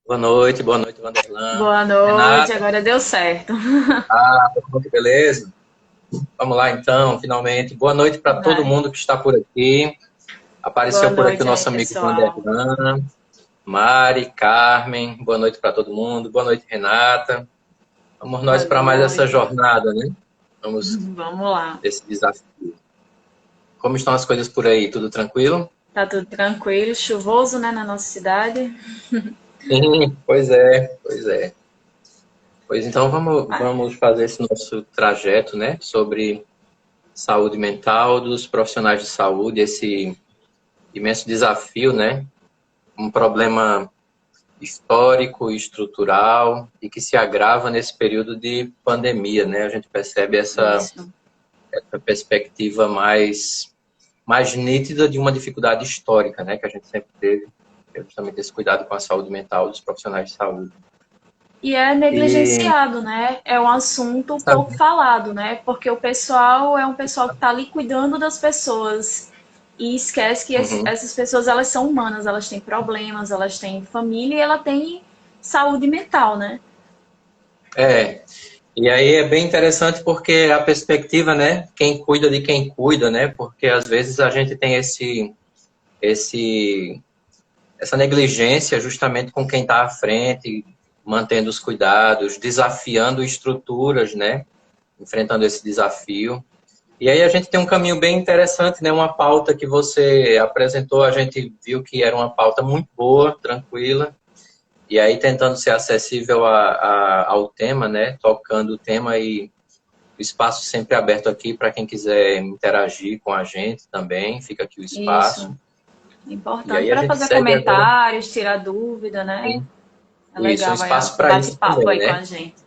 Boa noite, Vanderlan. Boa noite, Renata, agora deu certo. beleza? Vamos lá então, finalmente. Boa noite para todo Vai. mundo que está por aqui. Boa Apareceu por aqui o noite aí, nosso amigo pessoal. Vanderlan, Mari, Carmen. Boa noite para todo mundo. Boa noite, Renata. Vamos Boa nós para mais essa noite. jornada, né? Vamos Vamos lá. esse desafio. Como estão as coisas por aí? Tudo tranquilo? Tá tudo tranquilo, chuvoso, né, na nossa cidade. Sim, pois é, pois é. Pois então Ah, vamos fazer esse nosso trajeto, né? Sobre saúde mental dos profissionais de saúde, esse imenso desafio, né? Um problema histórico e estrutural e que se agrava nesse período de pandemia, né? A gente percebe isso. essa perspectiva mais nítida de uma dificuldade histórica, né? Que a gente sempre teve, que é justamente esse cuidado com a saúde mental dos profissionais de saúde. E é E negligenciado, né? É um assunto pouco falado, né? Porque o pessoal é um pessoal que está ali cuidando das pessoas e esquece que uhum, essas pessoas elas são humanas, elas têm problemas, elas têm família e ela tem saúde mental, né? é, e aí é bem interessante porque a perspectiva, né? Quem cuida de quem cuida, né? Porque às vezes a gente tem esse essa negligência justamente com quem está à frente, mantendo os cuidados, desafiando estruturas, né? Enfrentando esse desafio. E aí a gente tem um caminho bem interessante, né? Uma pauta que você apresentou, a gente viu que era uma pauta muito boa, tranquila, e aí tentando ser acessível ao tema, né? Tocando o tema e o espaço sempre aberto aqui para quem quiser interagir com a gente também, fica aqui o Isso. espaço. E Importante aí a para gente fazer segue agora, comentários, tirar dúvida, né? É isso, um legal, vai espaço para isso bate-papo também, aí com né? a gente.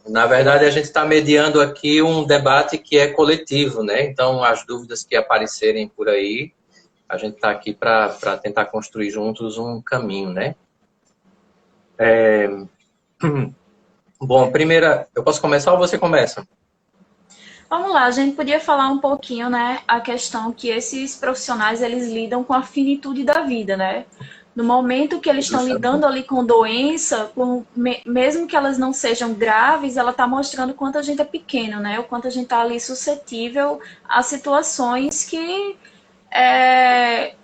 Na verdade, a gente está mediando aqui um debate que é coletivo, né? Então, as dúvidas que aparecerem por aí, a gente está aqui para tentar construir juntos um caminho, né? Bom, primeira, eu posso começar ou você começa? Vamos lá, a gente podia falar um pouquinho, né, a questão que esses profissionais eles lidam com a finitude da vida, né? No momento que eles estão lidando Justamente. ali com doença, mesmo que elas não sejam graves, ela está mostrando o quanto a gente é pequeno, né? O quanto a gente está ali suscetível a situações que é,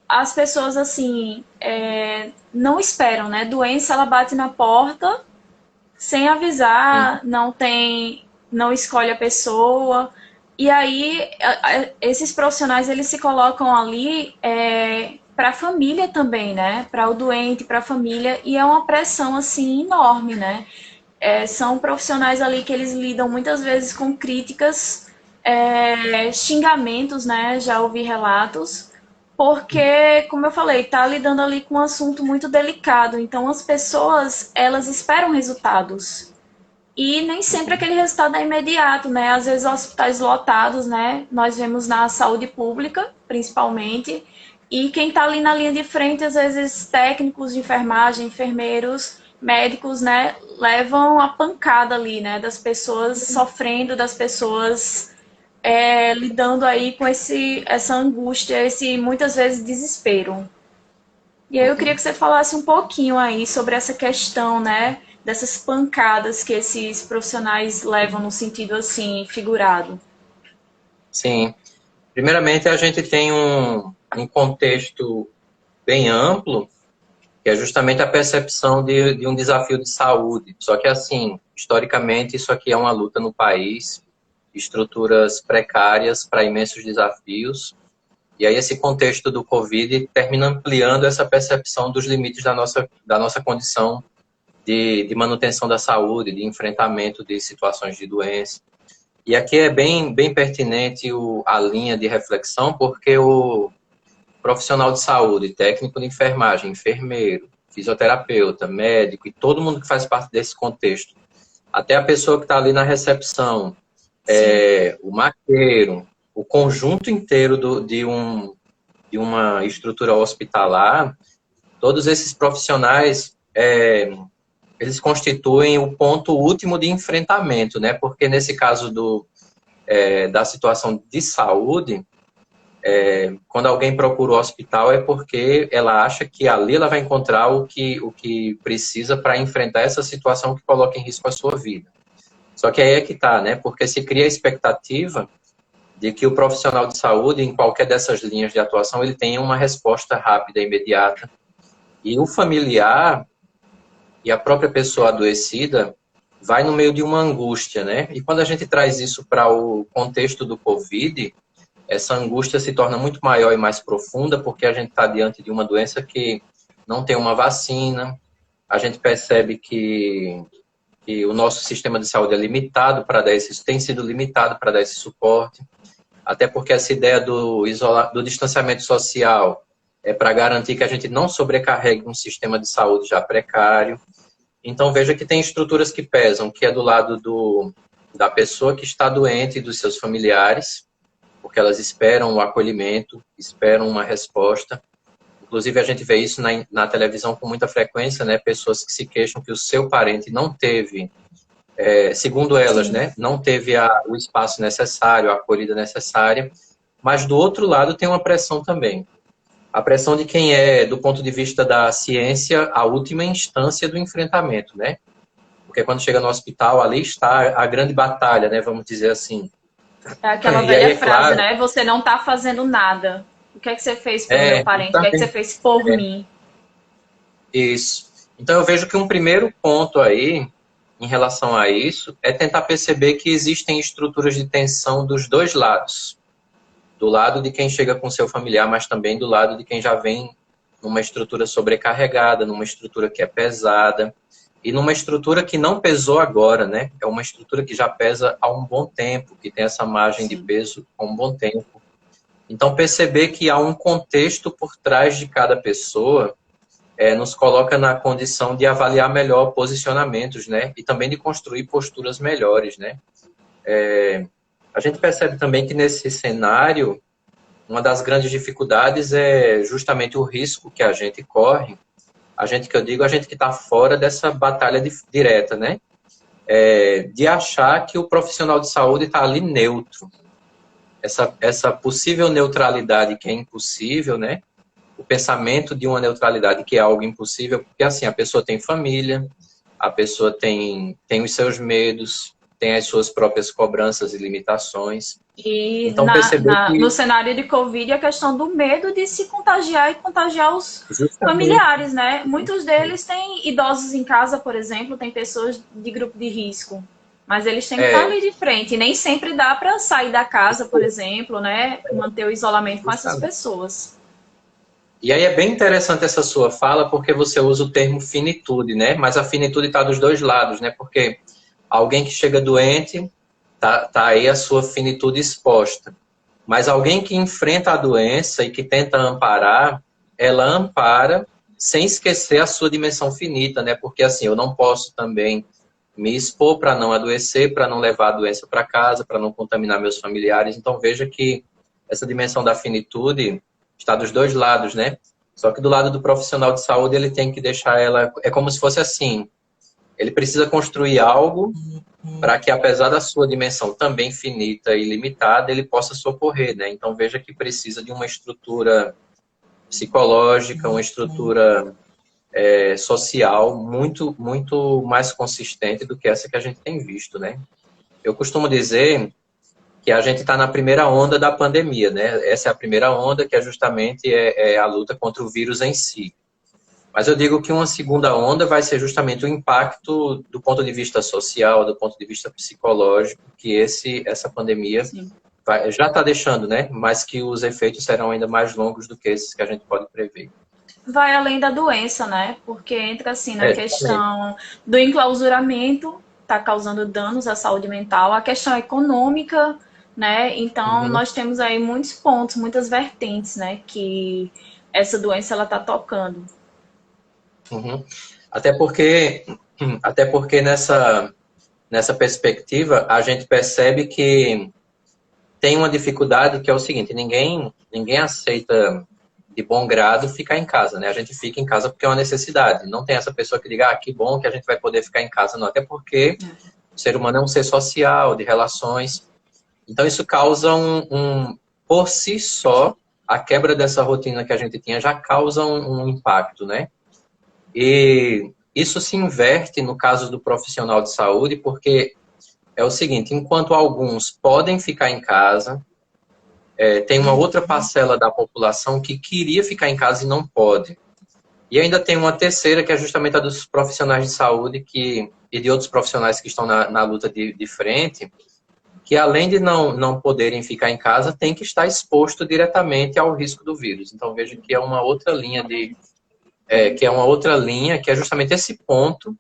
as pessoas assim não esperam, né? Doença ela bate na porta sem Uhum. avisar, não escolhe a pessoa. E aí esses profissionais eles se colocam ali para a família também, né? Para o doente, para a família, e é uma pressão assim enorme, né? São profissionais ali que eles lidam muitas vezes com críticas, xingamentos, né? Já ouvi relatos, porque, como eu falei, tá lidando ali com um assunto muito delicado. Então, as pessoas, elas esperam resultados. E nem sempre Uhum. aquele resultado é imediato, né? Às vezes, hospitais lotados, né? Nós vemos na saúde pública, principalmente. E quem está ali na linha de frente, às vezes, técnicos de enfermagem, enfermeiros, médicos, né? Levam a pancada ali, né? Das pessoas sofrendo, das pessoas lidando aí com essa angústia, esse muitas vezes desespero. E aí eu queria Uhum. que você falasse um pouquinho aí sobre essa questão, né, dessas pancadas que esses profissionais levam no sentido assim, figurado. Sim. Primeiramente, a gente tem um contexto bem amplo, que é justamente a percepção de um desafio de saúde. Só que, assim, historicamente, isso aqui é uma luta no país, estruturas precárias para imensos desafios. E aí, esse contexto do Covid termina ampliando essa percepção dos limites da nossa condição de manutenção da saúde, de enfrentamento de situações de doença. E aqui é bem pertinente a linha de reflexão, porque o profissional de saúde, técnico de enfermagem, enfermeiro, fisioterapeuta, médico e todo mundo que faz parte desse contexto, até a pessoa que está ali na recepção, Sim, o maqueiro, o conjunto inteiro de uma estrutura hospitalar, todos esses profissionais, eles constituem o ponto último de enfrentamento, né? Porque nesse caso da situação de saúde, Quando alguém procura o hospital é porque ela acha que ali ela vai encontrar o que precisa para enfrentar essa situação que coloca em risco a sua vida. Só que aí é que tá, né? Porque se cria a expectativa de que o profissional de saúde, em qualquer dessas linhas de atuação, ele tenha uma resposta rápida e imediata. E o familiar e a própria pessoa adoecida vai no meio de uma angústia, né? E quando a gente traz isso para o contexto do Covid, essa angústia se torna muito maior e mais profunda, porque a gente está diante de uma doença que não tem uma vacina, a gente percebe que o nosso sistema de saúde é limitado para dar tem sido limitado para dar esse suporte, até porque essa ideia do distanciamento social é para garantir que a gente não sobrecarregue um sistema de saúde já precário. Então, veja que tem estruturas que pesam, que é do lado da pessoa que está doente e dos seus familiares, porque elas esperam o acolhimento, esperam uma resposta. Inclusive, a gente vê isso na televisão com muita frequência, né? Pessoas que se queixam que o seu parente não teve, segundo elas, né? Não teve o espaço necessário, a acolhida necessária. Mas, do outro lado, tem uma pressão também. A pressão de quem é, do ponto de vista da ciência, a última instância do enfrentamento, né? Porque quando chega no hospital, ali está a grande batalha, né? Vamos dizer assim. É aquela velha frase, né? Você não está fazendo nada. O que é que você fez pelo meu parente? O que é que você fez por mim? Isso. Então, eu vejo que um primeiro ponto aí, em relação a isso, é tentar perceber que existem estruturas de tensão dos dois lados. Do lado de quem chega com seu familiar, mas também do lado de quem já vem numa estrutura sobrecarregada, numa estrutura que é pesada, e numa estrutura que não pesou agora, né? É uma estrutura que já pesa há um bom tempo, que tem essa margem de peso há um bom tempo. Então, perceber que há um contexto por trás de cada pessoa nos coloca na condição de avaliar melhor posicionamentos, né? E também de construir posturas melhores, né? A gente percebe também que nesse cenário, uma das grandes dificuldades é justamente o risco que a gente corre, a gente que está fora dessa batalha direta, né? De achar que o profissional de saúde está ali neutro. Essa possível neutralidade que é impossível, né? O pensamento de uma neutralidade que é algo impossível, porque assim, a pessoa tem família, a pessoa tem os seus medos, tem as suas próprias cobranças e limitações. E então, no cenário de Covid, a questão do medo de se contagiar e contagiar os familiares, né? Muitos deles têm idosos em casa, por exemplo, tem pessoas de grupo de risco. Mas eles têm que estar ali de frente. E nem sempre dá para sair da casa, por exemplo, né? Manter o isolamento com essas pessoas. E aí é bem interessante essa sua fala, porque você usa o termo finitude, né? Mas a finitude está dos dois lados, né? Porque alguém que chega doente, tá aí a sua finitude exposta. Mas alguém que enfrenta a doença e que tenta amparar, ela ampara sem esquecer a sua dimensão finita, né? Porque assim, eu não posso também me expor para não adoecer, para não levar a doença para casa, para não contaminar meus familiares. Então veja que essa dimensão da finitude está dos dois lados, né? Só que do lado do profissional de saúde, ele tem que deixar ela... É como se fosse assim, ele precisa construir algo para que, apesar da sua dimensão também finita e limitada, ele possa socorrer, né? Então, veja que precisa de uma estrutura psicológica, uma estrutura social muito, muito mais consistente do que essa que a gente tem visto, né? Eu costumo dizer que a gente está na primeira onda da pandemia, né? Essa é a primeira onda, que é justamente a luta contra o vírus em si. Mas eu digo que uma segunda onda vai ser justamente o impacto do ponto de vista social, do ponto de vista psicológico, que essa pandemia já está deixando, né? Mas que os efeitos serão ainda mais longos do que esses que a gente pode prever. Vai além da doença, né? Porque entra assim na questão do enclausuramento, está causando danos à saúde mental, a questão econômica, né? Então, nós temos aí muitos pontos, muitas vertentes, né? Que essa doença, ela está tocando. Até porque nessa perspectiva, a gente percebe que tem uma dificuldade que é o seguinte, ninguém aceita de bom grado ficar em casa, né? A gente fica em casa porque é uma necessidade. Não tem essa pessoa que diga, que bom que a gente vai poder ficar em casa, não. Até porque o ser humano é um ser social, de relações. Então, isso causa por si só, a quebra dessa rotina que a gente tinha já causa um impacto, né? E isso se inverte no caso do profissional de saúde, porque é o seguinte, enquanto alguns podem ficar em casa, tem uma outra parcela da população que queria ficar em casa e não pode. E ainda tem uma terceira, que é justamente a dos profissionais de saúde e de outros profissionais que estão na luta de frente, que além de não poderem ficar em casa, tem que estar exposto diretamente ao risco do vírus. Então, vejo que é uma outra linha que é justamente esse ponto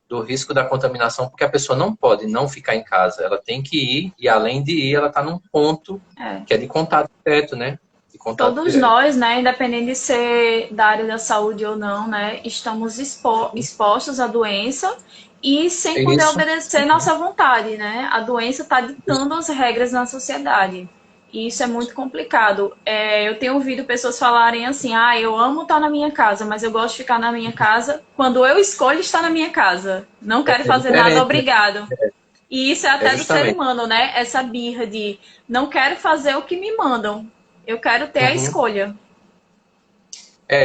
do risco da contaminação, porque a pessoa não pode não ficar em casa, ela tem que ir, e além de ir, ela está num ponto que é de contato direto, né? Todos nós, né, independente de ser da área da saúde ou não, né, estamos expostos à doença e sem poder obedecer nossa vontade, né? A doença está ditando as regras na sociedade. E isso é muito complicado. Eu tenho ouvido pessoas falarem assim, eu amo estar na minha casa, mas eu gosto de ficar na minha casa quando eu escolho estar na minha casa. Não quero fazer nada, obrigado. E isso é até do ser humano, né? Essa birra de não quero fazer o que me mandam. Eu quero ter a escolha.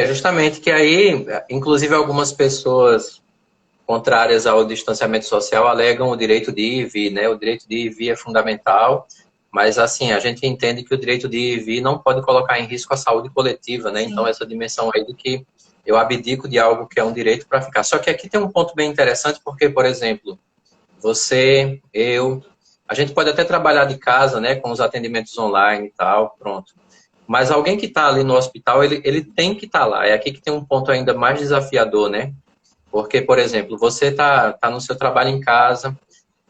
Justamente que aí, inclusive algumas pessoas contrárias ao distanciamento social alegam o direito de ir e vir, né? O direito de ir e vir é fundamental, mas assim, a gente entende que o direito de ir e vir não pode colocar em risco a saúde coletiva, né? Sim. Então essa dimensão aí de que eu abdico de algo que é um direito para ficar. Só que aqui tem um ponto bem interessante, porque, por exemplo, você, eu, a gente pode até trabalhar de casa, né? Com os atendimentos online e tal, pronto. Mas alguém que está ali no hospital, ele tem que estar lá. É aqui que tem um ponto ainda mais desafiador, né? Porque, por exemplo, você tá no seu trabalho em casa,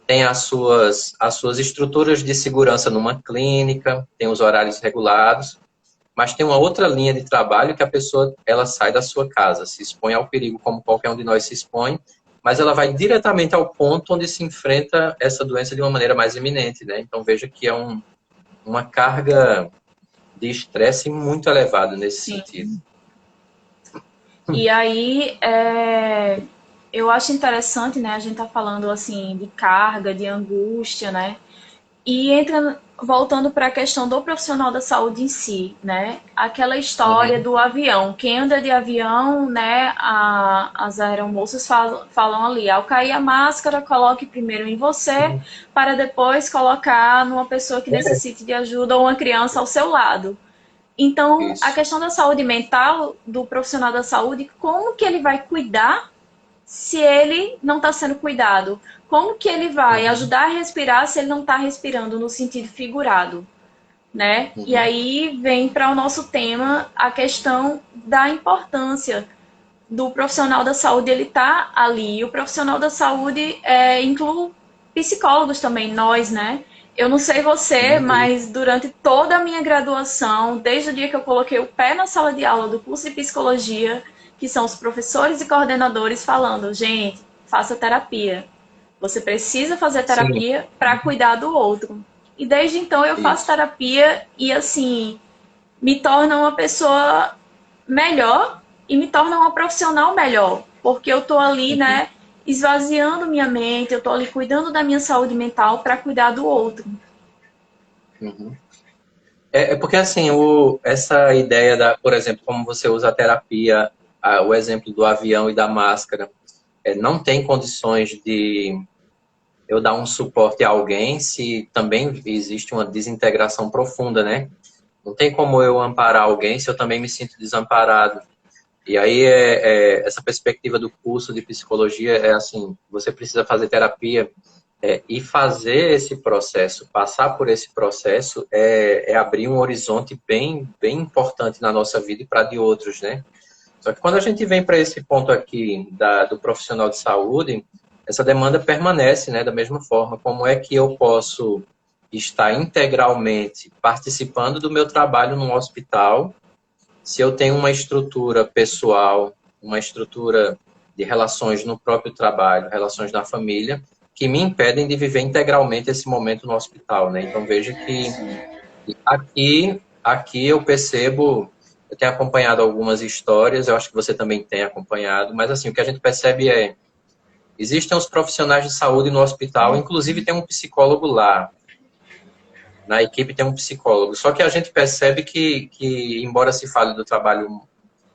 tem as suas estruturas de segurança numa clínica, tem os horários regulados, mas tem uma outra linha de trabalho que a pessoa ela sai da sua casa, se expõe ao perigo como qualquer um de nós se expõe, mas ela vai diretamente ao ponto onde se enfrenta essa doença de uma maneira mais iminente, né? Então veja que é uma carga de estresse muito elevado nesse sentido. E aí, eu acho interessante, né, a gente tá falando, assim, de carga, de angústia, né, e voltando para a questão do profissional da saúde em si, né, aquela história do avião. Quem anda de avião, né, as aeromoças falam ali, ao cair a máscara, coloque primeiro em você, para depois colocar numa pessoa que necessite de ajuda ou uma criança ao seu lado. Então, a questão da saúde mental do profissional da saúde, como que ele vai cuidar se ele não está sendo cuidado? Como que ele vai ajudar a respirar se ele não está respirando no sentido figurado? Né? E aí vem para o nosso tema a questão da importância do profissional da saúde, ele estar ali. E o profissional da saúde inclui psicólogos também, nós, né? Eu não sei você, mas durante toda a minha graduação, desde o dia que eu coloquei o pé na sala de aula do curso de psicologia, que são os professores e coordenadores falando, gente, faça terapia. Você precisa fazer terapia para cuidar do outro. E desde então eu faço terapia e, assim, me torna uma pessoa melhor e me torna uma profissional melhor. Porque eu tô ali, né, esvaziando minha mente, eu tô ali cuidando da minha saúde mental para cuidar do outro. Porque, assim, essa ideia por exemplo, como você usa a terapia, o exemplo do avião e da máscara, não tem condições de eu dar um suporte a alguém se também existe uma desintegração profunda, né? Não tem como eu amparar alguém se eu também me sinto desamparado. E aí, essa perspectiva do curso de psicologia é assim, você precisa fazer terapia e fazer esse processo, passar por esse processo, abrir um horizonte bem, bem importante na nossa vida e para de outros, né? Só que quando a gente vem para esse ponto aqui do profissional de saúde, essa demanda permanece, né, da mesma forma. Como é que eu posso estar integralmente participando do meu trabalho num hospital se eu tenho uma estrutura pessoal, uma estrutura de relações no próprio trabalho, relações na família, que me impedem de viver integralmente esse momento no hospital, né? Então, veja que aqui eu percebo, eu tenho acompanhado algumas histórias, eu acho que você também tem acompanhado, mas assim, o que a gente percebe existem os profissionais de saúde no hospital, inclusive tem um psicólogo lá. Na equipe tem um psicólogo. Só que a gente percebe que embora se fale do trabalho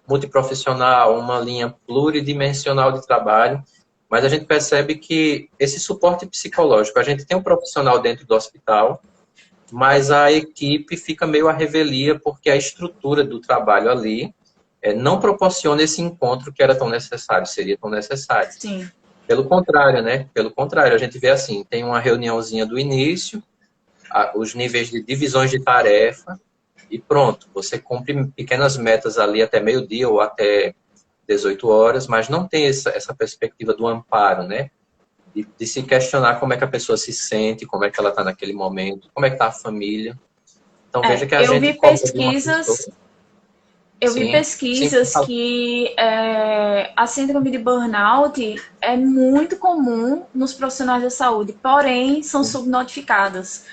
multiprofissional, uma linha pluridimensional de trabalho, mas a gente percebe que esse suporte psicológico, a gente tem um profissional dentro do hospital, mas a equipe fica meio à revelia porque a estrutura do trabalho ali não proporciona esse encontro que era tão necessário, seria tão necessário. Sim. Pelo contrário, né? Pelo contrário, a gente vê assim, tem uma reuniãozinha do início, os níveis de divisões de tarefa, e pronto, você cumpre pequenas metas ali até meio-dia ou até 18 horas, mas não tem essa perspectiva do amparo, né? De se questionar como é que a pessoa se sente, como é que ela está naquele momento, como é que está a família. Então, veja que a eu gente vi cobra de uma pesquisas pessoa. Eu vi Sim, sim. pesquisas que a síndrome de burnout é muito comum nos profissionais da saúde, porém são subnotificadas,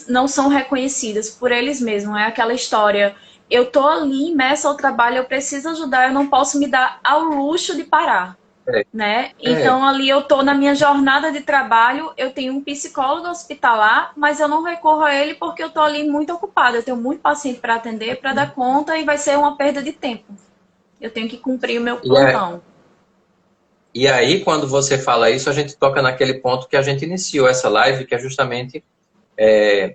não são reconhecidas por eles mesmos. É aquela história, eu tô ali imersa ao trabalho, eu preciso ajudar, eu não posso me dar ao luxo de parar. É, Né? é, Então, ali eu estou na minha jornada de trabalho, eu tenho um psicólogo hospitalar, mas eu não recorro a ele porque eu estou ali muito ocupada, eu tenho muito paciente para atender, para dar conta e vai ser uma perda de tempo. Eu tenho que cumprir o meu e, é, plantão. e aí, quando você fala isso, a gente toca naquele ponto que a gente iniciou essa live, que é justamente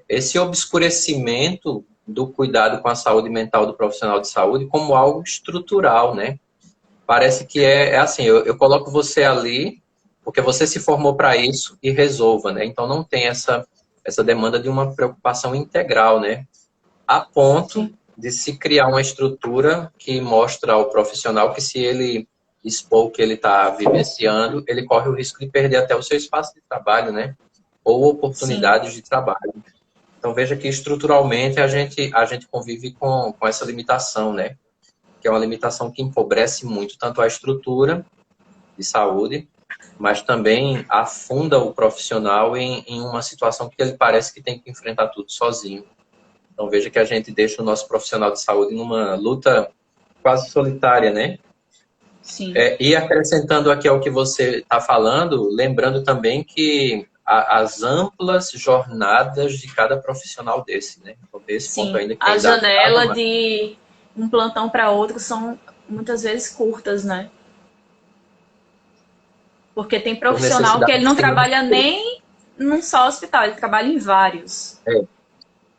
esse obscurecimento do cuidado com a saúde mental do profissional de saúde como algo estrutural, né? Parece que é assim, eu coloco você ali porque você se formou para isso e resolva, né? Então não tem essa demanda de uma preocupação integral, né? A ponto Sim, de se criar uma estrutura que mostra ao profissional que se ele expor o que ele está vivenciando, ele corre o risco de perder até o seu espaço de trabalho, né? Ou sim, oportunidades de trabalho. Então veja que estruturalmente a gente convive com essa limitação, né? Que é uma limitação que empobrece muito tanto a estrutura de saúde, mas também afunda o profissional em uma situação que ele parece que tem que enfrentar tudo sozinho. Então veja que a gente deixa o nosso profissional de saúde numa luta quase solitária, né? sim. E acrescentando aqui ao que você está falando, lembrando também que as amplas jornadas de cada profissional desse, né? Então, esse ponto Sim. ainda que A ainda acaba, janela mas de um plantão para outro são muitas vezes curtas, né? Porque tem por profissional que ele necessidades não financeiras. trabalha nem num só hospital, ele trabalha em vários.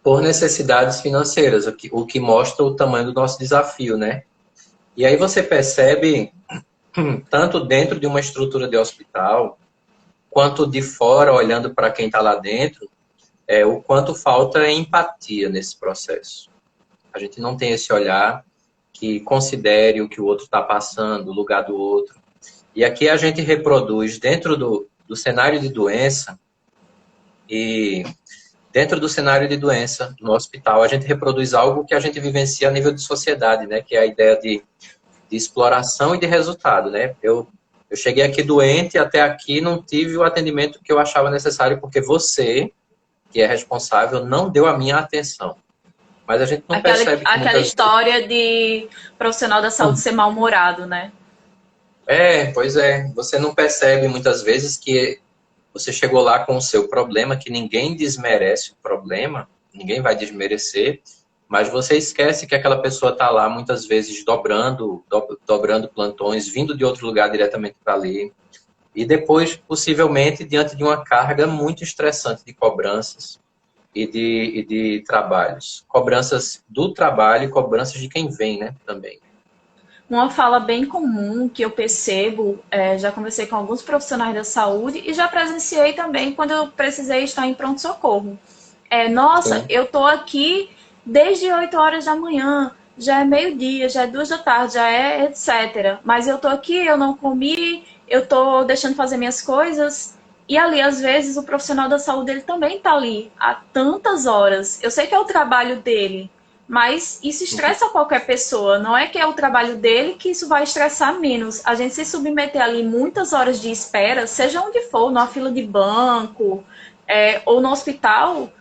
Por necessidades financeiras, o que mostra o tamanho do nosso desafio, né? E aí você percebe, tanto dentro de uma estrutura de hospital, quanto de fora, olhando para quem está lá dentro, o quanto falta empatia nesse processo. A gente não tem esse olhar que considere o que o outro está passando, o lugar do outro. E aqui a gente reproduz dentro do cenário de doença e dentro do cenário de doença no hospital, a gente reproduz algo que a gente vivencia a nível de sociedade, né? Que é a ideia de exploração e de resultado, né? Eu cheguei aqui doente e até aqui não tive o atendimento que eu achava necessário porque você, que é responsável, não deu a minha atenção. Mas a gente não percebe que Aquela muitas vezes... história de profissional da saúde ser mal-humorado, né? Pois é. Você não percebe muitas vezes que você chegou lá com o seu problema, que ninguém desmerece o problema, ninguém vai desmerecer, mas você esquece que aquela pessoa está lá muitas vezes dobrando plantões, vindo de outro lugar diretamente para ali, e depois, possivelmente, diante de uma carga muito estressante de cobranças e de trabalhos. Cobranças do trabalho e cobranças de quem vem, né, também. Uma fala bem comum que eu percebo, já conversei com alguns profissionais da saúde e já presenciei também quando eu precisei estar em pronto-socorro. Nossa, Sim, eu tô aqui desde 8 horas da manhã, já é meio-dia, já é 2 da tarde, já é etc. Mas eu tô aqui, eu não comi, eu tô deixando fazer minhas coisas. E ali, às vezes, o profissional da saúde ele também tá ali há tantas horas. Eu sei que é o trabalho dele, mas isso estressa qualquer pessoa. Não é que é o trabalho dele que isso vai estressar menos. A gente se submeter ali muitas horas de espera, seja onde for, numa fila de banco, ou no hospital,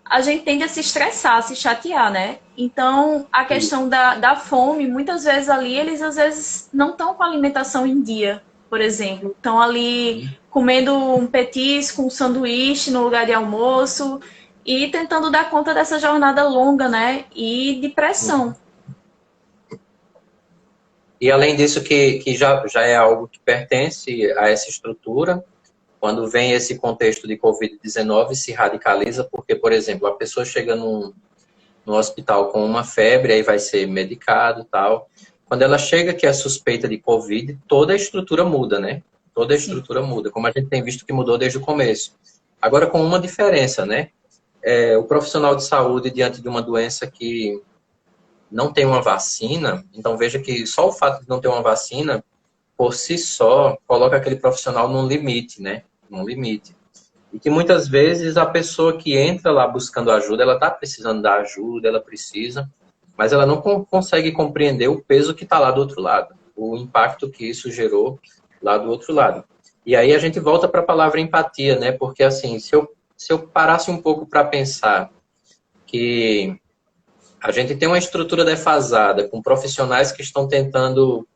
a gente tende a se estressar, a se chatear, né? Então, a questão da fome, muitas vezes ali, eles às vezes não estão com a alimentação em dia, por exemplo. Estão ali comendo um petisco, um sanduíche no lugar de almoço. e tentando dar conta dessa jornada longa, né? E de pressão. E além disso, que já é algo que pertence a essa estrutura, quando vem esse contexto de Covid-19, se radicaliza, porque, por exemplo, a pessoa chega no hospital com uma febre, aí vai ser medicado e tal. Quando ela chega que é suspeita de Covid, toda a estrutura muda, né? Toda a estrutura muda, como a gente tem visto que mudou desde o começo. Agora, com uma diferença, né? O profissional de saúde, diante de uma doença que não tem uma vacina, então veja que só o fato de não ter uma vacina, por si só, coloca aquele profissional num limite, né? Num limite. E que muitas vezes a pessoa que entra lá buscando ajuda, ela está precisando da ajuda, ela precisa, mas ela não consegue compreender o peso que está lá do outro lado, o impacto que isso gerou lá do outro lado. E aí a gente volta para a palavra empatia, né? Porque assim, se eu parasse um pouco para pensar que a gente tem uma estrutura defasada, com profissionais que estão tentando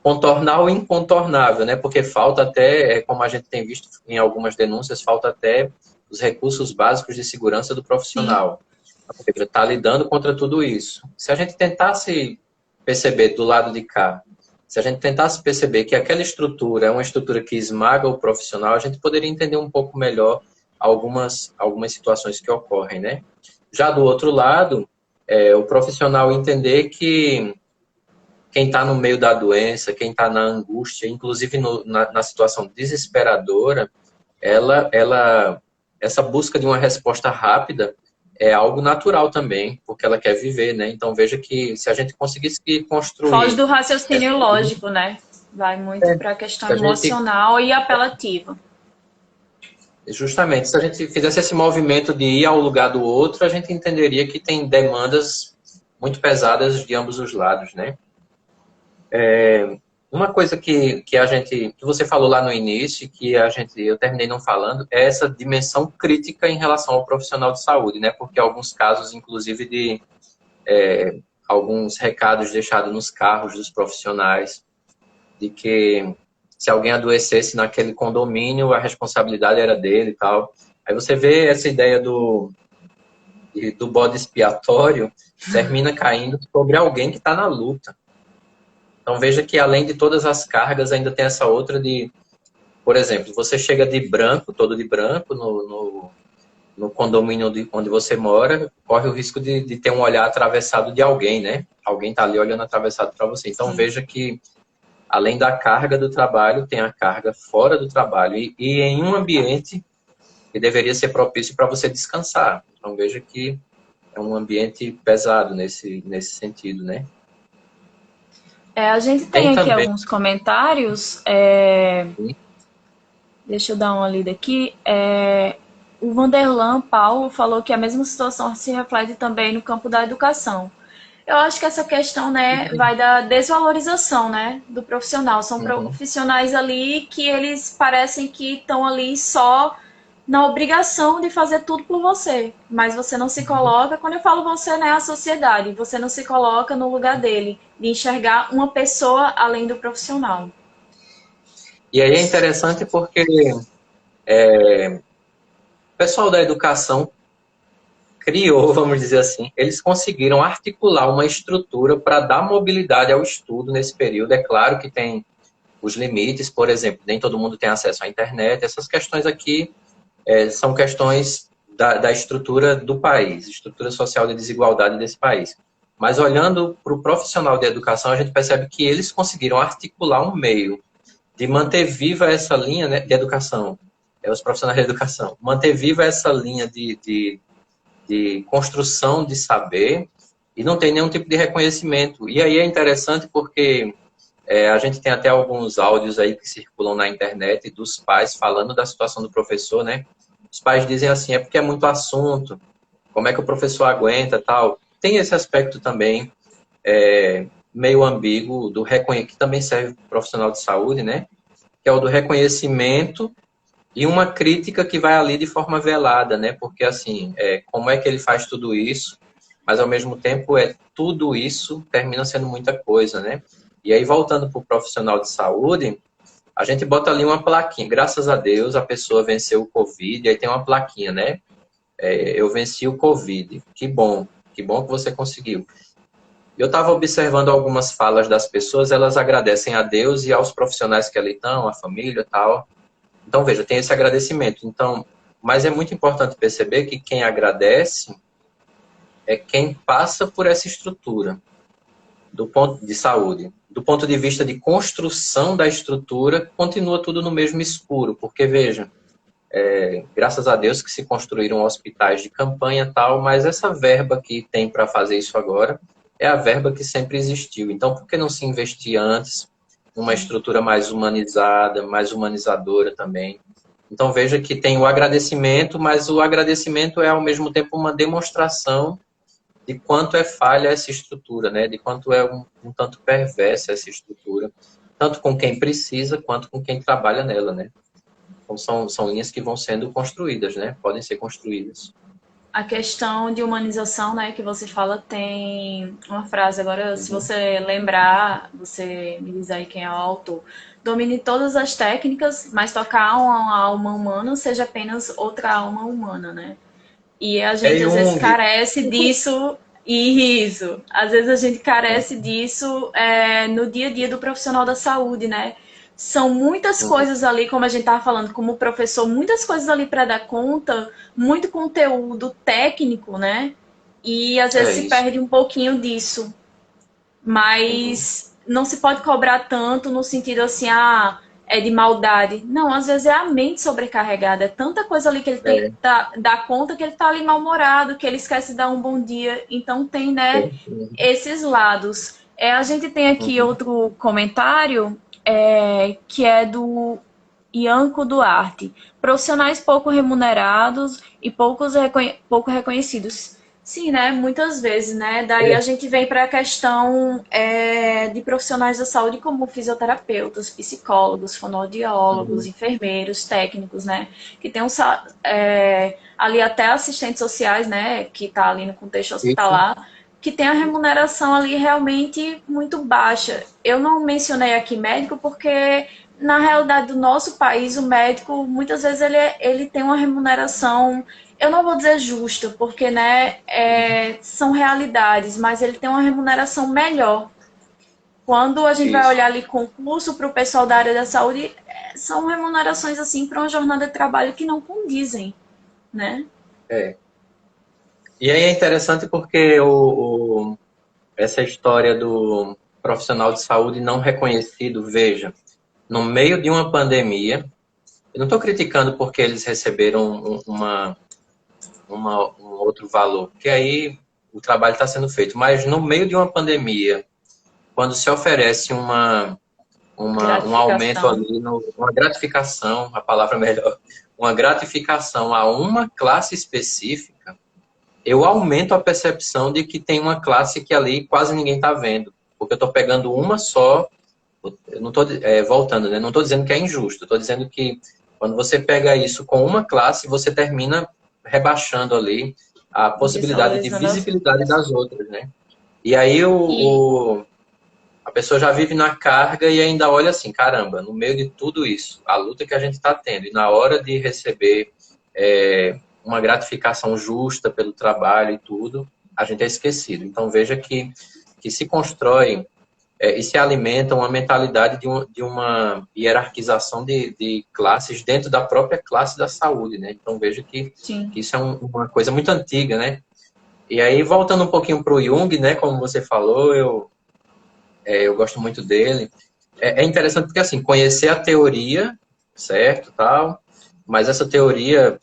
contornar o incontornável, né? Porque falta até, como a gente tem visto em algumas denúncias, falta até os recursos básicos de segurança do profissional. Porque ele está lidando contra tudo isso. Se a gente tentasse perceber do lado de cá, se a gente tentasse perceber que aquela estrutura é uma estrutura que esmaga o profissional, a gente poderia entender um pouco melhor algumas situações que ocorrem, né? Já do outro lado, o profissional entender que quem está no meio da doença, quem está na angústia, inclusive na situação desesperadora, essa busca de uma resposta rápida é algo natural também, porque ela quer viver, né? Então veja que se a gente conseguisse construir... Foge do raciocínio lógico, né? Vai muito para a questão emocional e apelativa. Justamente, se a gente fizesse esse movimento de ir ao lugar do outro, a gente entenderia que tem demandas muito pesadas de ambos os lados, né? Uma coisa que você falou lá no início, que eu terminei não falando, é essa dimensão crítica em relação ao profissional de saúde, né? Porque alguns casos, inclusive, de alguns recados deixados nos carros dos profissionais, de que se alguém adoecesse naquele condomínio, a responsabilidade era dele e tal. Aí você vê essa ideia do bode expiatório, termina caindo sobre alguém que está na luta. Então veja que além de todas as cargas, ainda tem essa outra de, por exemplo, você chega de branco, todo de branco, no condomínio onde você mora, corre o risco de ter um olhar atravessado de alguém, né? Alguém está ali olhando atravessado para você. Então veja que além da carga do trabalho, tem a carga fora do trabalho e em um ambiente que deveria ser propício para você descansar. Então veja que é um ambiente pesado nesse sentido, né? A gente tem aqui também alguns comentários. Deixa eu dar uma lida aqui. O Vanderlan Paulo falou que a mesma situação se reflete também no campo da educação. Eu acho que essa questão, né, vai da desvalorização, né, do profissional. São profissionais ali que eles parecem que estão ali só na obrigação de fazer tudo por você, mas você não se coloca, quando eu falo você, né, a sociedade, você não se coloca no lugar dele, de enxergar uma pessoa além do profissional. E aí é interessante porque o pessoal da educação criou, vamos dizer assim, eles conseguiram articular uma estrutura para dar mobilidade ao estudo nesse período. É claro que tem os limites, por exemplo, nem todo mundo tem acesso à internet, essas questões aqui são questões da estrutura do país, estrutura social de desigualdade desse país. Mas olhando para o profissional de educação, a gente percebe que eles conseguiram articular um meio de manter viva essa linha, né, de educação, os profissionais de educação, manter viva essa linha de construção de saber e não tem nenhum tipo de reconhecimento. E aí é interessante porque a gente tem até alguns áudios aí que circulam na internet dos pais falando da situação do professor, né? Os pais dizem assim, é porque é muito assunto, como é que o professor aguenta, tal. Tem esse aspecto também meio ambíguo, que também serve para o profissional de saúde, né? Que é o do reconhecimento e uma crítica que vai ali de forma velada, né? Porque, assim, como é que ele faz tudo isso, mas, ao mesmo tempo, tudo isso termina sendo muita coisa, né? E aí, voltando para o profissional de saúde, a gente bota ali uma plaquinha. Graças a Deus, a pessoa venceu o Covid, aí tem uma plaquinha, né? Eu venci o Covid. Que bom que você conseguiu. Eu estava observando algumas falas das pessoas, elas agradecem a Deus e aos profissionais que ali estão, a família e tal. Então, veja, tem esse agradecimento. Então, mas é muito importante perceber que quem agradece é quem passa por essa estrutura do ponto de saúde. Do ponto de vista de construção da estrutura, continua tudo no mesmo escuro, porque, veja, graças a Deus que se construíram hospitais de campanha e tal, mas essa verba que tem para fazer isso agora é a verba que sempre existiu. Então, por que não se investir antes numa estrutura mais humanizada, mais humanizadora também? Então, veja que tem o agradecimento, mas o agradecimento é, ao mesmo tempo, uma demonstração de quanto é falha essa estrutura, né? De quanto é um tanto perversa essa estrutura, tanto com quem precisa, quanto com quem trabalha nela, né? Então, são linhas que vão sendo construídas, né? Podem ser construídas. A questão de humanização, né, que você fala, tem uma frase, agora, se você lembrar, você me diz aí quem é o autor. Domine todas as técnicas, mas tocar uma alma humana seja apenas outra alma humana, né? E a gente, às vezes, carece disso, e isso. Às vezes a gente carece disso no dia a dia do profissional da saúde, né? São muitas coisas ali, como a gente estava falando, como professor, muitas coisas ali para dar conta, muito conteúdo técnico, né? E às vezes se perde um pouquinho disso. Mas não se pode cobrar tanto no sentido assim, é de maldade. Não, às vezes é a mente sobrecarregada. É tanta coisa ali que ele tem que dar conta que ele tá ali mal-humorado, que ele esquece de dar um bom dia. Então tem, né, esses lados. A gente tem aqui outro comentário que é do Ianco Duarte. Profissionais pouco remunerados e pouco reconhecidos. Sim, né? Muitas vezes, né? Daí a gente vem para a questão de profissionais da saúde como fisioterapeutas, psicólogos, fonoaudiólogos, enfermeiros, técnicos, né? Que tem ali até assistentes sociais, né? Que está ali no contexto hospitalar, que tem a remuneração ali realmente muito baixa. Eu não mencionei aqui médico porque, na realidade do nosso país, o médico, muitas vezes, ele tem uma remuneração, eu não vou dizer justa, porque né, são realidades, mas ele tem uma remuneração melhor. Quando a gente vai olhar ali concurso para o pessoal da área da saúde, são remunerações assim para uma jornada de trabalho que não condizem, né? E aí é interessante porque essa história do profissional de saúde não reconhecido, veja, no meio de uma pandemia, eu não estou criticando porque eles receberam um outro valor, porque aí o trabalho está sendo feito, mas no meio de uma pandemia, quando se oferece um aumento ali, uma gratificação, a palavra melhor, uma gratificação a uma classe específica, eu aumento a percepção de que tem uma classe que ali quase ninguém está vendo, porque eu estou pegando uma só, eu não estou voltando, né? Não estou dizendo que é injusto, estou dizendo que quando você pega isso com uma classe, você termina rebaixando ali a possibilidade de visibilidade das outras, né? E aí a pessoa já vive na carga e ainda olha assim, caramba, no meio de tudo isso, a luta que a gente está tendo, e na hora de receber uma gratificação justa pelo trabalho e tudo, a gente é esquecido. Então veja que se constrói e se alimenta uma mentalidade de uma hierarquização de classes dentro da própria classe da saúde, né? Então veja que isso é uma coisa muito antiga, né? E aí, voltando um pouquinho para o Jung, né? Como você falou, eu gosto muito dele. É interessante porque, assim, conhecer a teoria, certo, tal, mas essa teoria,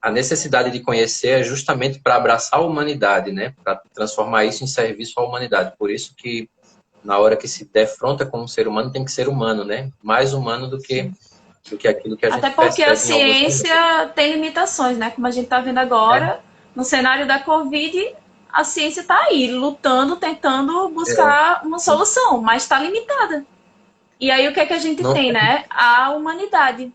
a necessidade de conhecer é justamente para abraçar a humanidade, né? Para transformar isso em serviço à humanidade. Por isso que, na hora que se defronta com um ser humano, tem que ser humano, né? Mais humano do que aquilo que a gente percebe. Até porque a ciência tem limitações, né? Como a gente está vendo agora, no cenário da Covid, a ciência está aí, lutando, tentando buscar uma solução, mas está limitada. E aí o que é que a gente tem, né? A humanidade.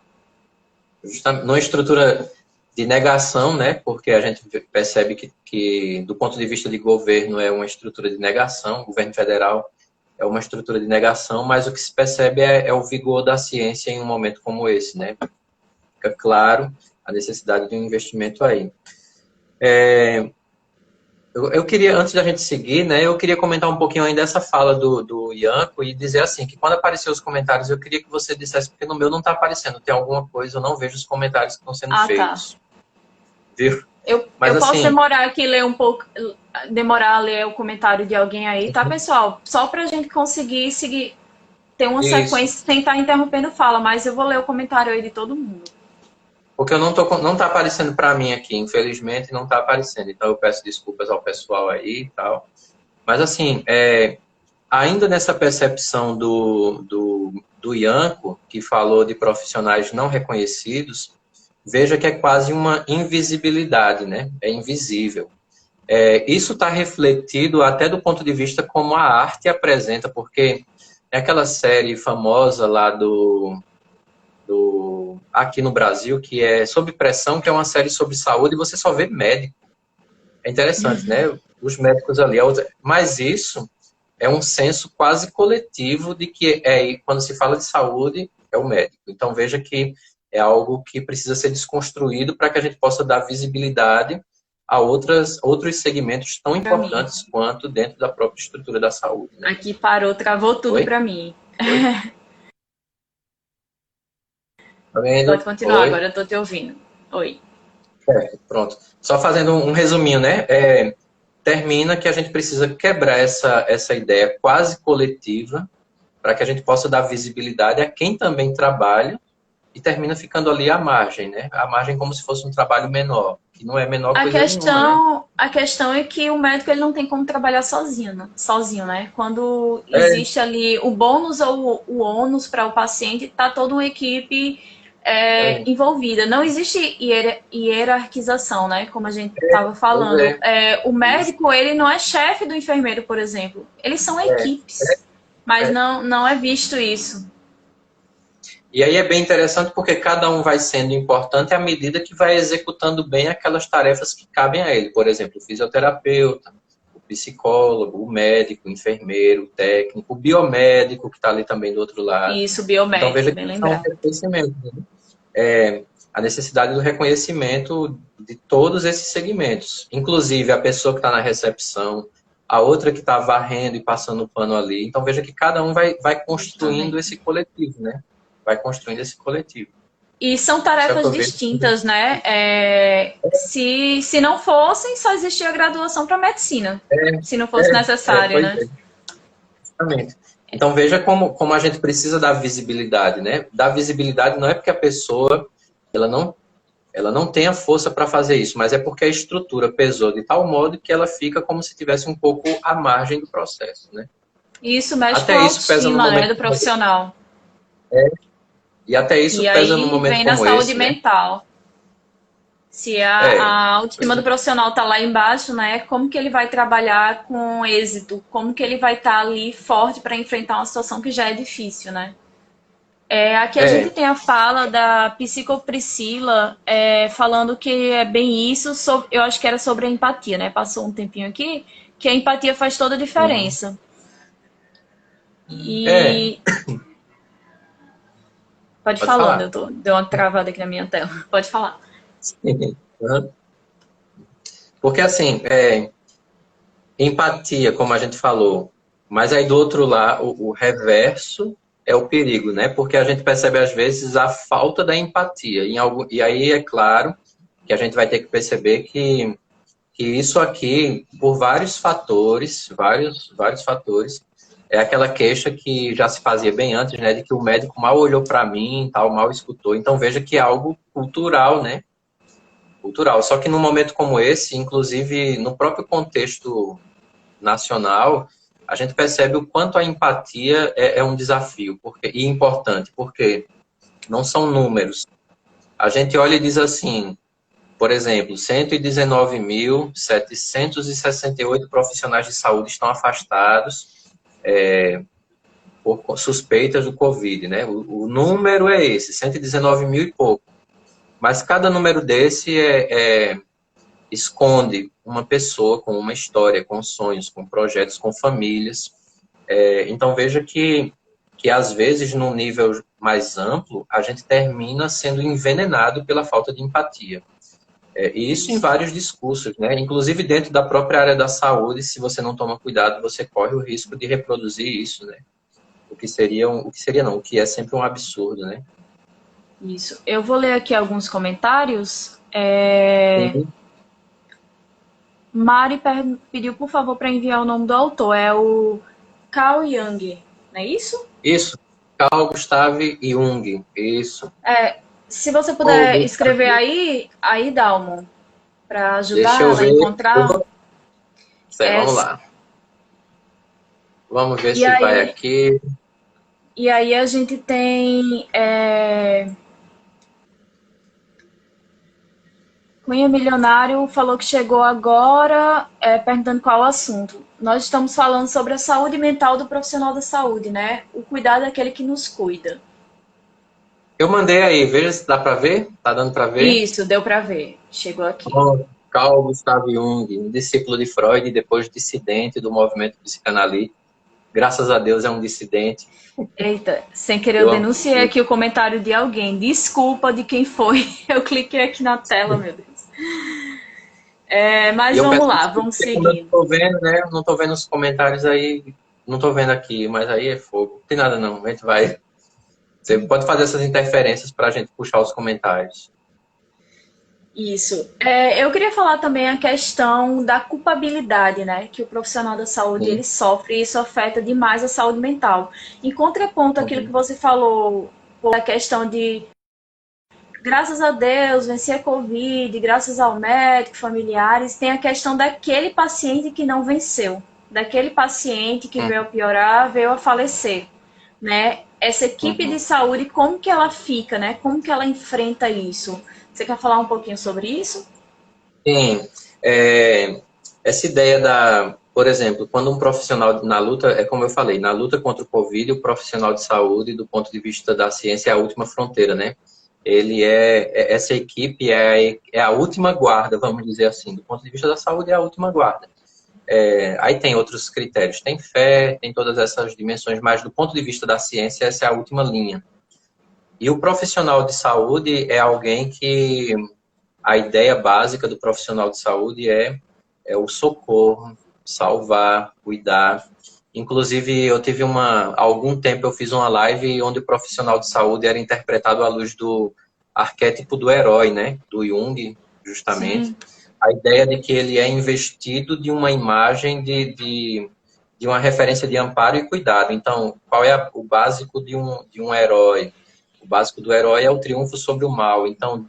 Justamente, numa estrutura de negação, né? Porque a gente percebe que do ponto de vista de governo é uma estrutura de negação, governo federal. é uma estrutura de negação, mas o que se percebe é o vigor da ciência em um momento como esse, né? Fica claro a necessidade de um investimento aí. Eu queria, antes da gente seguir, né, eu queria comentar um pouquinho ainda dessa fala do Ianco e dizer assim, que quando aparecer os comentários, eu queria que você dissesse, porque no meu não está aparecendo, tem alguma coisa, eu não vejo os comentários que estão sendo feitos. Tá. Viu? Eu posso demorar aqui ler um pouco, demorar a ler o comentário de alguém aí, tá, pessoal? Só pra gente conseguir seguir, ter uma sequência sem estar interrompendo fala, mas eu vou ler o comentário aí de todo mundo. Porque eu não tá aparecendo para mim aqui, infelizmente não tá aparecendo. Então eu peço desculpas ao pessoal aí e tal. Mas assim, ainda nessa percepção do Ianco, que falou de profissionais não reconhecidos, veja que é quase uma invisibilidade, né? É invisível. Isso está refletido até do ponto de vista como a arte apresenta, porque é aquela série famosa lá aqui no Brasil, que é Sob Pressão, que é uma série sobre saúde, e você só vê médico. É interessante, né? Os médicos ali. Mas isso é um senso quase coletivo de que quando se fala de saúde, é o médico. Então veja que é algo que precisa ser desconstruído para que a gente possa dar visibilidade a outros segmentos tão importantes quanto dentro da própria estrutura da saúde. Né? Aqui parou, travou tudo para mim. Tá vendo? Pode continuar, agora eu estou te ouvindo. Oi. Pronto. Só fazendo um resuminho, né? Termina que a gente precisa quebrar essa ideia quase coletiva para que a gente possa dar visibilidade a quem também trabalha e termina ficando ali à margem, né? À margem como se fosse um trabalho menor, que não é menor coisa nenhuma, né? A questão é que o médico ele não tem como trabalhar sozinho, né? Quando existe ali o bônus ou o ônus para o paciente, está toda uma equipe envolvida. Não existe hierarquização, né? Como a gente estava falando. O médico, ele não é chefe do enfermeiro, por exemplo. Eles são equipes, mas não é visto isso. E aí é bem interessante porque cada um vai sendo importante à medida que vai executando bem aquelas tarefas que cabem a ele. Por exemplo, o fisioterapeuta, o psicólogo, o médico, o enfermeiro, o técnico, o biomédico, que está ali também do outro lado. Isso, biomédico, então, veja bem que lembrado. A necessidade do reconhecimento de todos esses segmentos. Inclusive a pessoa que está na recepção, a outra que está varrendo e passando o pano ali. Então, veja que cada um vai construindo esse coletivo, né? Vai construindo esse coletivo. E são tarefas distintas, né? Se não fossem, só existia graduação para medicina, se não fosse necessário, né? Exatamente. Então, veja como a gente precisa dar visibilidade, né? Dar visibilidade não é porque a pessoa ela não tem a força para fazer isso, mas é porque a estrutura pesou de tal modo que ela fica como se tivesse um pouco à margem do processo, né? E isso mexe com a autoestima, né, do profissional. E até isso pesa no momento como esse. E aí vem na saúde mental. Se a autoestima do profissional está lá embaixo, né, como que ele vai trabalhar com êxito? Como que ele vai estar ali forte para enfrentar uma situação que já é difícil, né? Aqui a gente tem a fala da psicopriscila falando que é bem isso, eu acho que era sobre a empatia, né? Passou um tempinho aqui, que a empatia faz toda a diferença. Pode falar. Deu uma travada aqui na minha tela. Pode falar. Porque assim, empatia, como a gente falou, mas aí do outro lado, o reverso é o perigo, né? Porque a gente percebe às vezes a falta da empatia. E aí é claro que a gente vai ter que perceber que isso aqui, por vários fatores, vários fatores, é aquela queixa que já se fazia bem antes, né? De que o médico mal olhou para mim, tal, mal escutou. Então veja que é algo cultural, né? Cultural. Só que num momento como esse, inclusive no próprio contexto nacional, a gente percebe o quanto a empatia é um desafio e importante, porque não são números. A gente olha e diz assim, por exemplo, 119.768 profissionais de saúde estão afastados por suspeitas do Covid, né? O número é esse, 119 mil e pouco. Mas cada número desse esconde uma pessoa com uma história, com sonhos, com projetos, com famílias. Então, veja que às vezes, num nível mais amplo, a gente termina sendo envenenado pela falta de empatia. E isso em vários discursos, né? Inclusive dentro da própria área da saúde, se você não toma cuidado, você corre o risco de reproduzir isso, né? O que é sempre um absurdo, né? Isso. Eu vou ler aqui alguns comentários. Sim. Mari pediu, por favor, para enviar o nome do autor. É o Carl Jung, não é isso? Isso, Carl Gustav Jung, isso. Se você Oh, puder escrever aí, Dalmo, para deixa ajudar eu ela a ver. encontrar. Certo, É, vamos lá. Vamos ver e se vai aí, aqui. e aí a gente tem Cunha Milionário falou que chegou agora, perguntando qual o assunto. Nós estamos falando sobre a saúde mental do profissional da saúde, né? O cuidado daquele que nos cuida. Eu mandei aí, veja se dá para ver. Tá dando para ver? Isso, deu para ver. Chegou aqui. Oh, Carl Gustav Jung, um discípulo de Freud e depois dissidente do movimento psicanalítico. Graças a Deus é um dissidente. Eita, sem querer eu Eu amo. denunciei aqui o comentário de alguém. Desculpa de quem foi. Eu cliquei aqui na tela, meu Deus. E Mas eu vamos peço lá, desculpa, vamos porque quando eu não seguindo. tô vendo, né? Eu não tô vendo os comentários aí. Não tô vendo aqui, mas aí é fogo. Não tem nada não. A gente vai. Você pode fazer essas interferências para a gente puxar os comentários. Isso. Eu queria falar também a questão da culpabilidade, né? Que o profissional da saúde ele Sim. sofre e isso afeta demais a saúde mental. Em contraponto àquilo que Uhum. você falou, a questão de graças a Deus venci a Covid, graças ao médico, familiares, tem a questão daquele paciente que não venceu, daquele paciente que veio a piorar, veio a falecer, né? Essa equipe de Uhum. saúde, como que ela fica, né? Como que ela enfrenta isso? Você quer falar um pouquinho sobre isso? Sim, essa ideia por exemplo, quando um profissional na luta, é como eu falei, na luta contra o Covid, o profissional de saúde, do ponto de vista da ciência, é a última fronteira, né? Essa equipe é a última guarda, vamos dizer assim, do ponto de vista da saúde, é a última guarda. Aí tem outros critérios, tem fé, tem todas essas dimensões, mas do ponto de vista da ciência, essa é a última linha. E o profissional de saúde é alguém que a ideia básica do profissional de saúde é o socorro, salvar, cuidar. Inclusive, há algum tempo eu fiz uma live onde o profissional de saúde era interpretado à luz do arquétipo do herói, né? Do Jung, justamente. Sim, A ideia de que ele é investido de uma imagem de uma referência de amparo e cuidado. Então, qual é o básico de um herói? O básico do herói é o triunfo sobre o mal. Então,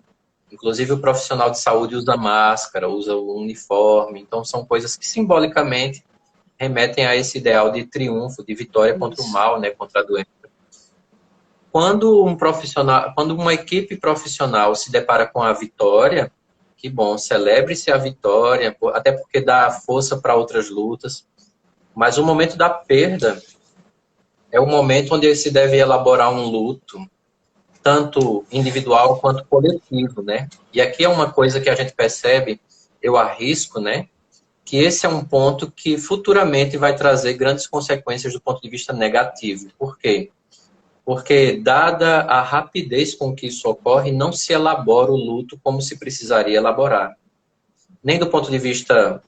inclusive, o profissional de saúde usa máscara, usa o uniforme. Então, são coisas que simbolicamente remetem a esse ideal de triunfo, de vitória contra o isso. mal, né, contra a doença. Quando uma equipe profissional se depara com a vitória, que bom, celebre-se a vitória, até porque dá força para outras lutas. Mas o momento da perda é o momento onde se deve elaborar um luto, tanto individual quanto coletivo, né? E aqui é uma coisa que a gente percebe, eu arrisco, né? Que esse é um ponto que futuramente vai trazer grandes consequências do ponto de vista negativo. Por quê? Porque, dada a rapidez com que isso ocorre, não se elabora o luto como se precisaria elaborar. Nem do ponto de vista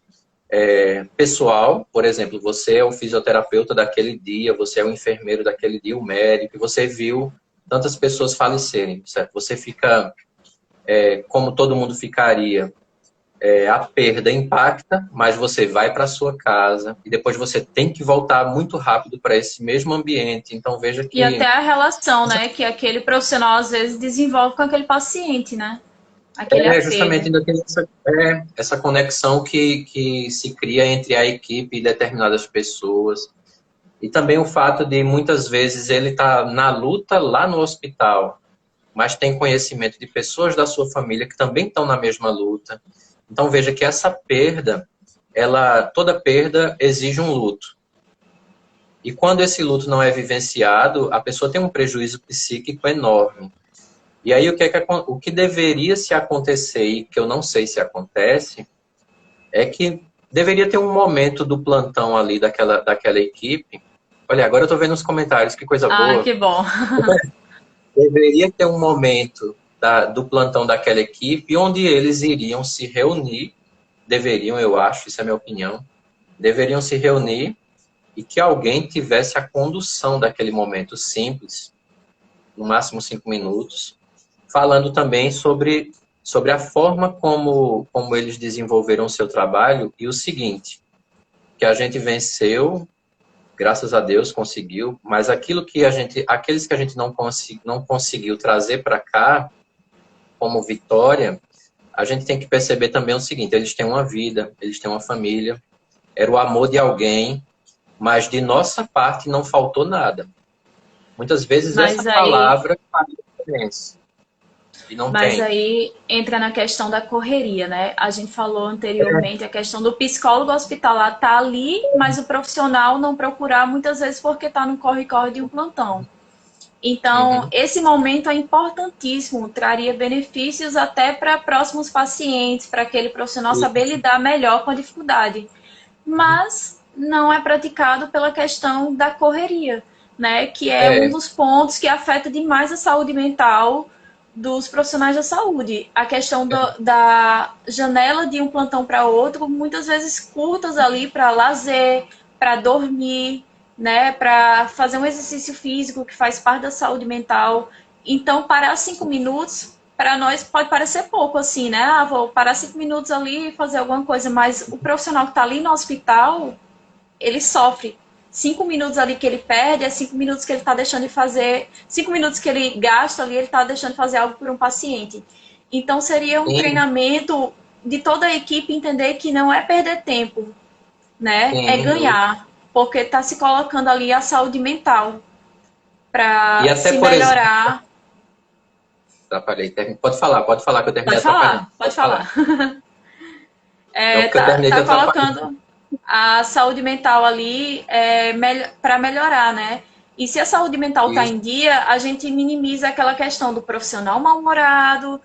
pessoal, por exemplo, você é o fisioterapeuta daquele dia, você é o enfermeiro daquele dia, o médico, e você viu tantas pessoas falecerem, certo? Você fica, como todo mundo ficaria, a perda impacta, mas você vai para sua casa e depois você tem que voltar muito rápido para esse mesmo ambiente. Então veja E até que a relação, né, que aquele profissional às vezes desenvolve com aquele paciente, né? Aquele justamente apego. ainda tem essa conexão que se cria entre a equipe e determinadas pessoas. E também o fato de muitas vezes ele tá na luta lá no hospital, mas tem conhecimento de pessoas da sua família que também estão na mesma luta. Então veja que essa perda, toda perda exige um luto. E quando esse luto não é vivenciado, a pessoa tem um prejuízo psíquico enorme. E aí o que deveria se acontecer, e que eu não sei se acontece, é que deveria ter um momento do plantão ali daquela equipe Olha, agora eu estou vendo os comentários, que coisa Ah, boa. que bom. Deveria ter um momento do plantão daquela equipe onde eles iriam se reunir, deveriam, eu acho, isso é a minha opinião, deveriam se reunir e que alguém tivesse a condução daquele momento simples, no máximo 5 minutos, falando também sobre a forma como eles desenvolveram o seu trabalho e o seguinte, que a gente venceu, graças a Deus conseguiu, mas aqueles que a gente não conseguiu trazer para cá como vitória, a gente tem que perceber também o seguinte, eles têm uma vida, eles têm uma família, era o amor de alguém, mas de nossa parte não faltou nada. Muitas vezes essa Mas aí palavra faz diferença. E não Mas tem. aí entra na questão da correria, né? A gente falou anteriormente a questão do psicólogo hospitalar tá ali, mas o profissional não procurar muitas vezes porque tá no corre-corre de um plantão. Então, Uhum. esse momento é importantíssimo, traria benefícios até para próximos pacientes, para aquele profissional saber lidar melhor com a dificuldade. Mas não é praticado pela questão da correria, né? Que é um É, dos pontos que afeta demais a saúde mental dos profissionais da saúde. A questão da janela de um plantão para outro, muitas vezes curtas ali para lazer, para dormir, né? Para fazer um exercício físico que faz parte da saúde mental. Então, parar 5 minutos para nós pode parecer pouco, assim, né? Ah, vou parar 5 minutos ali e fazer alguma coisa, mas o profissional que está ali no hospital, ele sofre. 5 minutos ali que ele perde, é 5 minutos que ele está deixando de fazer, 5 minutos que ele gasta ali, ele está deixando de fazer algo por um paciente. Então, seria um sim, treinamento de toda a equipe entender que não é perder tempo, né? É sim. ganhar, porque está se colocando ali a saúde mental E para até, se por exemplo, melhorar. atrapalhei. Pode falar que eu terminei Pode atrapalhando. falar, pode Pode falar. falar. Não, É, porque eu tá, terminei te tá atrapalhando. colocando a saúde mental ali para melhorar, né? E se a saúde mental está Isso. em dia, a gente minimiza aquela questão do profissional mal-humorado,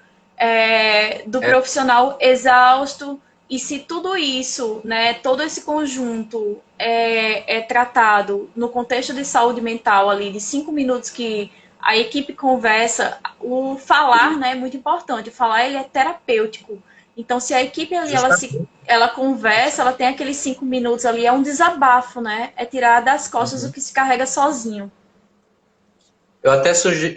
do É, profissional exausto. E se tudo isso, né, todo esse conjunto é tratado no contexto de saúde mental ali, de 5 minutos que a equipe conversa, o falar, né, é muito importante. O falar ele é terapêutico. Então, se a equipe ali justamente. ela conversa, ela tem aqueles 5 minutos ali, é um desabafo, né? É tirar das costas o Uhum. que se carrega sozinho. Eu até sugiro,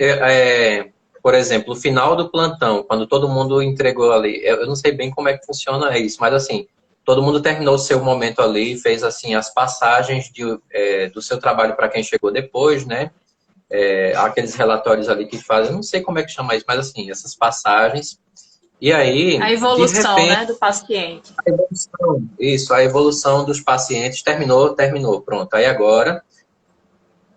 por exemplo, o final do plantão, quando todo mundo entregou ali, eu não sei bem como é que funciona isso, mas assim, todo mundo terminou o seu momento ali, fez assim as passagens do seu trabalho para quem chegou depois, né? Aqueles relatórios ali que fazem, não sei como é que chama isso, mas assim, essas passagens. E A aí, de evolução, repente, né, do paciente. a evolução dos pacientes terminou, pronto. Aí agora,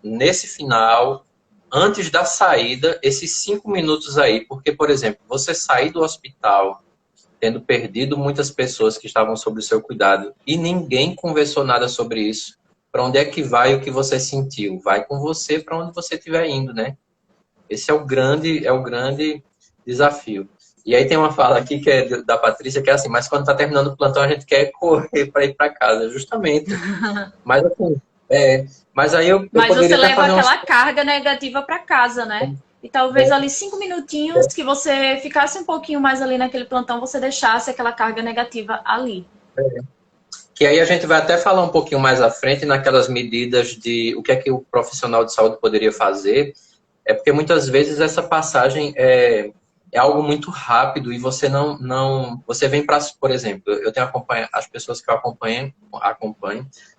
nesse final, antes da saída, esses 5 minutos aí, porque, por exemplo, você sair do hospital tendo perdido muitas pessoas que estavam sob o seu cuidado e ninguém conversou nada sobre isso. Para onde é que vai o que você sentiu? Vai com você para onde você estiver indo, né? Esse é o grande desafio. E aí tem uma fala aqui que é da Patrícia, que é assim, mas quando está terminando o plantão a gente quer correr para ir para casa, justamente. Mas assim, é, mas aí eu Mas você poderia até leva fazer umas... aquela carga negativa para casa, né? E talvez ali 5 minutinhos que você ficasse um pouquinho mais ali naquele plantão, você deixasse aquela carga negativa ali. Que aí a gente vai até falar um pouquinho mais à frente naquelas medidas de o que é que o profissional de saúde poderia fazer. É porque muitas vezes essa passagem é algo muito rápido e você não você vem para, por exemplo, eu tenho acompanhado as pessoas que eu acompanho.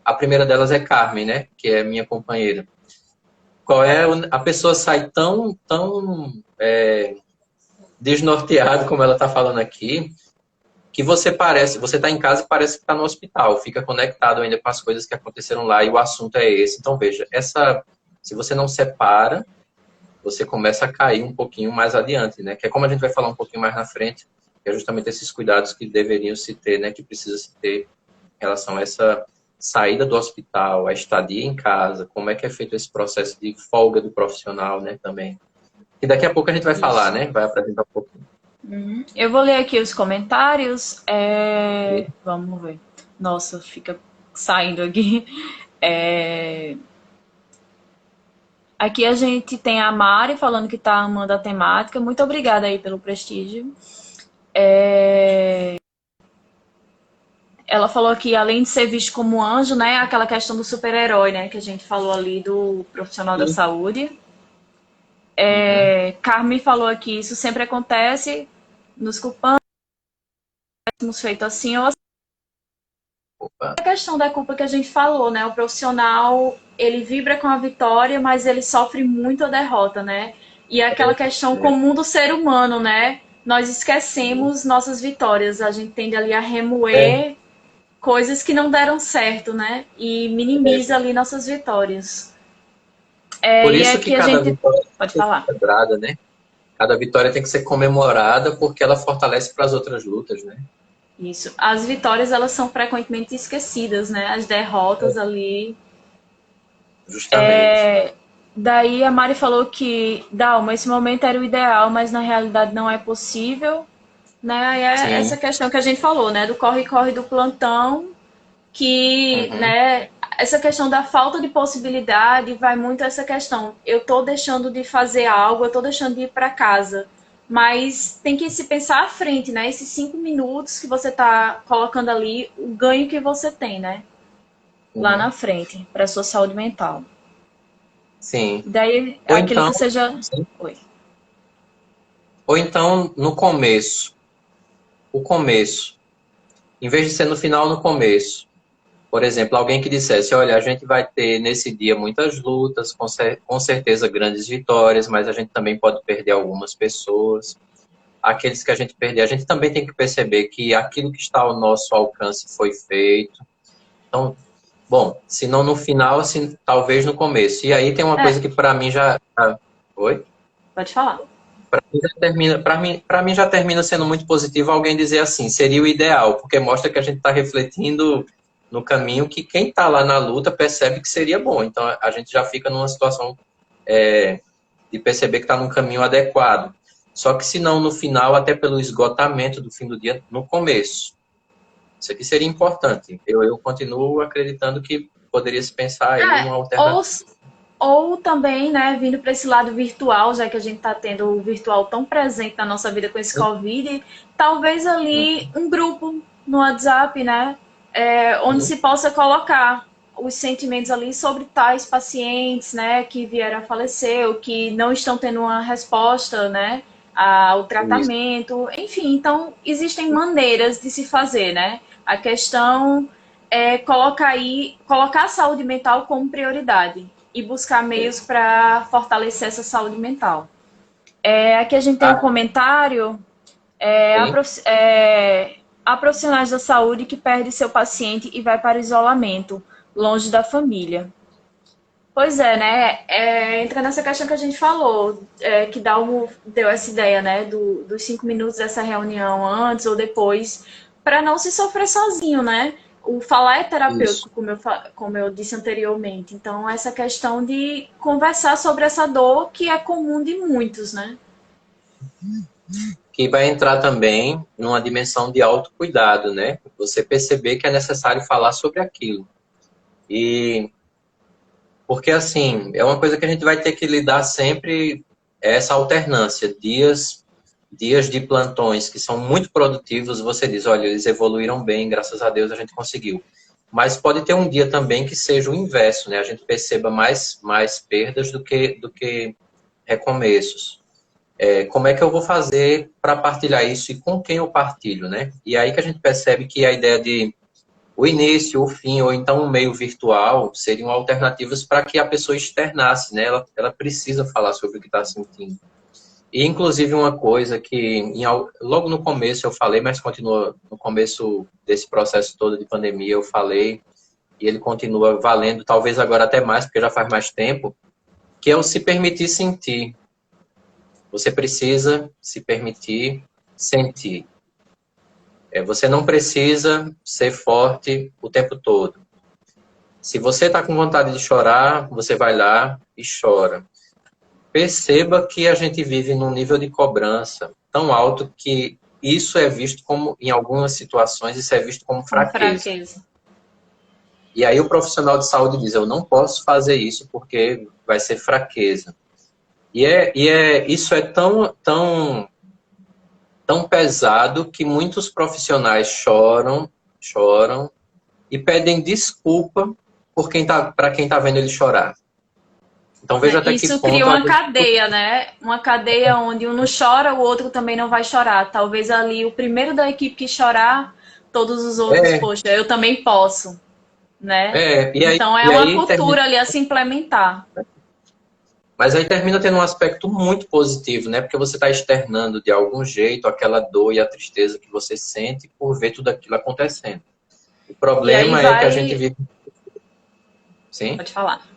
A primeira delas é Carmen, né, que é minha companheira. A pessoa sai tão desnorteado como ela está falando aqui, que você está em casa e parece que está no hospital, fica conectado ainda com as coisas que aconteceram lá e o assunto é esse. Então veja, se você não separa, você começa a cair um pouquinho mais adiante, né? Que é como a gente vai falar um pouquinho mais na frente, que é justamente esses cuidados que deveriam se ter, né? Que precisa se ter em relação a essa saída do hospital, a estadia em casa, como é que é feito esse processo de folga do profissional, né? Também. E daqui a pouco a gente vai falar, Isso. né? Vai apresentar um pouquinho. Eu vou ler aqui os comentários. Vamos ver. Nossa, fica saindo aqui. É, Aqui a gente tem a Mari falando que está amando a temática. Muito obrigada aí pelo prestígio. Ela falou que, além de ser visto como anjo, né, aquela questão do super-herói, né, que a gente falou ali do profissional da Sim. saúde. Uhum. Carmen falou aqui, isso sempre acontece, nos culpamos feito assim, ou Opa. a questão da culpa que a gente falou, né, o profissional, ele vibra com a vitória, mas ele sofre muito a derrota, né, e aquela questão É, comum do ser humano, né, nós esquecemos nossas vitórias, a gente tende ali a é, remoer coisas que não deram certo, né? E minimiza é. ali nossas vitórias. Por E isso que aqui a cada gente vitória pode tem que ser falar. celebrada, né? Cada vitória tem que ser comemorada porque ela fortalece para as outras lutas, né? Isso. As vitórias, elas são frequentemente esquecidas, né? As derrotas ali. Justamente. Daí a Mari falou que, Dalma, esse momento era o ideal, mas na realidade não é possível, né? E é essa Sim. questão que a gente falou, né? Do corre-corre do plantão, que, Uhum. né, essa questão da falta de possibilidade vai muito essa questão. Eu tô deixando de fazer algo, eu tô deixando de ir para casa. Mas tem que se pensar à frente, né? Esses 5 minutos que você tá colocando ali, o ganho que você tem, né? Lá Uhum. na frente, para sua saúde mental. Sim. Daí, Ou aquilo então, que você já. sim. Oi. Ou então no começo. O começo. Em vez de ser no final, no começo. Por exemplo, alguém que dissesse, olha, a gente vai ter nesse dia muitas lutas, com certeza grandes vitórias, mas a gente também pode perder algumas pessoas. Aqueles que a gente perder, a gente também tem que perceber que aquilo que está ao nosso alcance foi feito. Então, bom, se não no final, assim, talvez no começo. E aí tem uma É, coisa que para mim já... Oi? pode falar. Para mim já termina sendo muito positivo alguém dizer assim, seria o ideal, porque mostra que a gente está refletindo no caminho que quem está lá na luta percebe que seria bom. Então a gente já fica numa situação de perceber que está num caminho adequado. Só que se não no final, até pelo esgotamento do fim do dia, no começo. Isso aqui seria importante. Eu continuo acreditando que poderia se pensar aí uma Ou, alternativa. ou também, né, vindo para esse lado virtual, já que a gente está tendo o virtual tão presente na nossa vida com esse Covid, talvez ali um grupo no WhatsApp, né, onde se possa colocar os sentimentos ali sobre tais pacientes, né, que vieram a falecer, ou que não estão tendo uma resposta, né, ao Isso. tratamento, enfim, então existem maneiras de se fazer, né, a questão colocar a saúde mental como prioridade e buscar meios para fortalecer essa saúde mental. Aqui a gente tem um Ah, comentário. sim. Há profissionais da saúde que perdem seu paciente e vai para o isolamento, longe da família. Pois é, né? Entra nessa questão que a gente falou, que deu essa ideia, né? Dos 5 minutos dessa reunião antes ou depois, para não se sofrer sozinho, né? O falar é Isso. terapêutico, como eu disse anteriormente. Então, essa questão de conversar sobre essa dor que é comum de muitos, né? Que vai entrar também numa dimensão de autocuidado, né? Você perceber que é necessário falar sobre aquilo. E porque assim, é uma coisa que a gente vai ter que lidar sempre essa alternância, dias de plantões que são muito produtivos, você diz, olha, eles evoluíram bem, graças a Deus a gente conseguiu. Mas pode ter um dia também que seja o inverso, né? A gente perceba mais perdas do que recomeços. Como é que eu vou fazer para partilhar isso e com quem eu partilho, né? E aí que a gente percebe que a ideia de o início, o fim, ou então um meio virtual seriam alternativas para que a pessoa externasse, né? Ela precisa falar sobre o que está sentindo. E, inclusive, uma coisa que logo no começo eu falei, mas continua no começo desse processo todo de pandemia, eu falei, e ele continua valendo, talvez agora até mais, porque já faz mais tempo, que é o se permitir sentir. Você precisa se permitir sentir. Você não precisa ser forte o tempo todo. Se você está com vontade de chorar, você vai lá e chora. Perceba que a gente vive num nível de cobrança tão alto que isso é visto como, em algumas situações, isso é visto como Como fraqueza. fraqueza. E aí o profissional de saúde diz, eu não posso fazer isso porque vai ser fraqueza. Isso é tão pesado que muitos profissionais choram e pedem desculpa para quem tá vendo ele chorar. Então veja até que Isso ponto cria uma cadeia, né? Uma cadeia onde um não chora, o outro também não vai chorar. Talvez ali o primeiro da equipe que chorar, todos os outros, é, poxa, eu também posso, né? e aí, Então é e uma aí termina, cultura ali a se implementar. mas aí termina tendo um aspecto muito positivo, né? Porque você está externando de algum jeito aquela dor e a tristeza que você sente por ver tudo aquilo acontecendo. O E aí problema é que a gente vai. vive. Sim? Pode falar.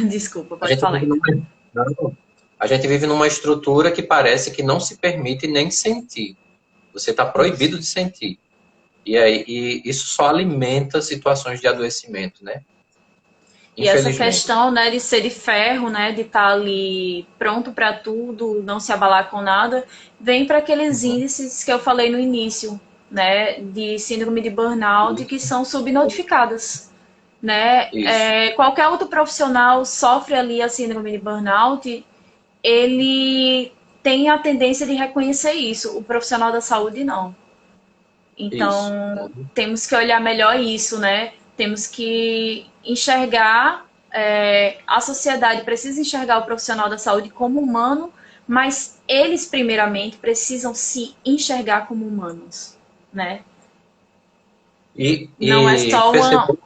Desculpa, A pode gente falar vive ainda. numa, não, a gente vive numa estrutura que parece que não se permite nem sentir. Você está proibido de sentir. E isso só alimenta situações de adoecimento, né? E essa Infelizmente. questão, né, de ser de ferro, né, de estar ali pronto para tudo, não se abalar com nada, vem para aqueles Uhum. índices que eu falei no início, né, de síndrome de burnout que são subnotificadas, né? Isso. Qualquer outro profissional sofre ali a síndrome de burnout, ele tem a tendência de reconhecer isso. O profissional da saúde não. Isso. Então, Uhum. temos que olhar melhor isso, né? Temos que enxergar, a sociedade precisa enxergar o profissional da saúde como humano, mas eles, primeiramente, precisam se enxergar como humanos, né? Não é E só perceber.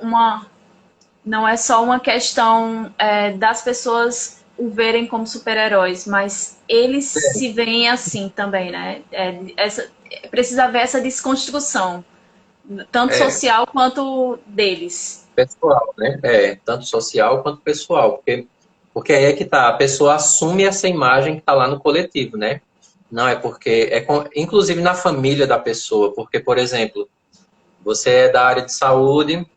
não é só uma questão das pessoas o verem como super-heróis, mas eles se veem assim também, né? Precisa haver essa desconstrução, tanto É, social quanto deles. pessoal, né? Tanto social quanto pessoal. Porque aí é que tá, a pessoa assume essa imagem que está lá no coletivo, né? Não, é porque, inclusive na família da pessoa, porque, por exemplo, você é da área de saúde,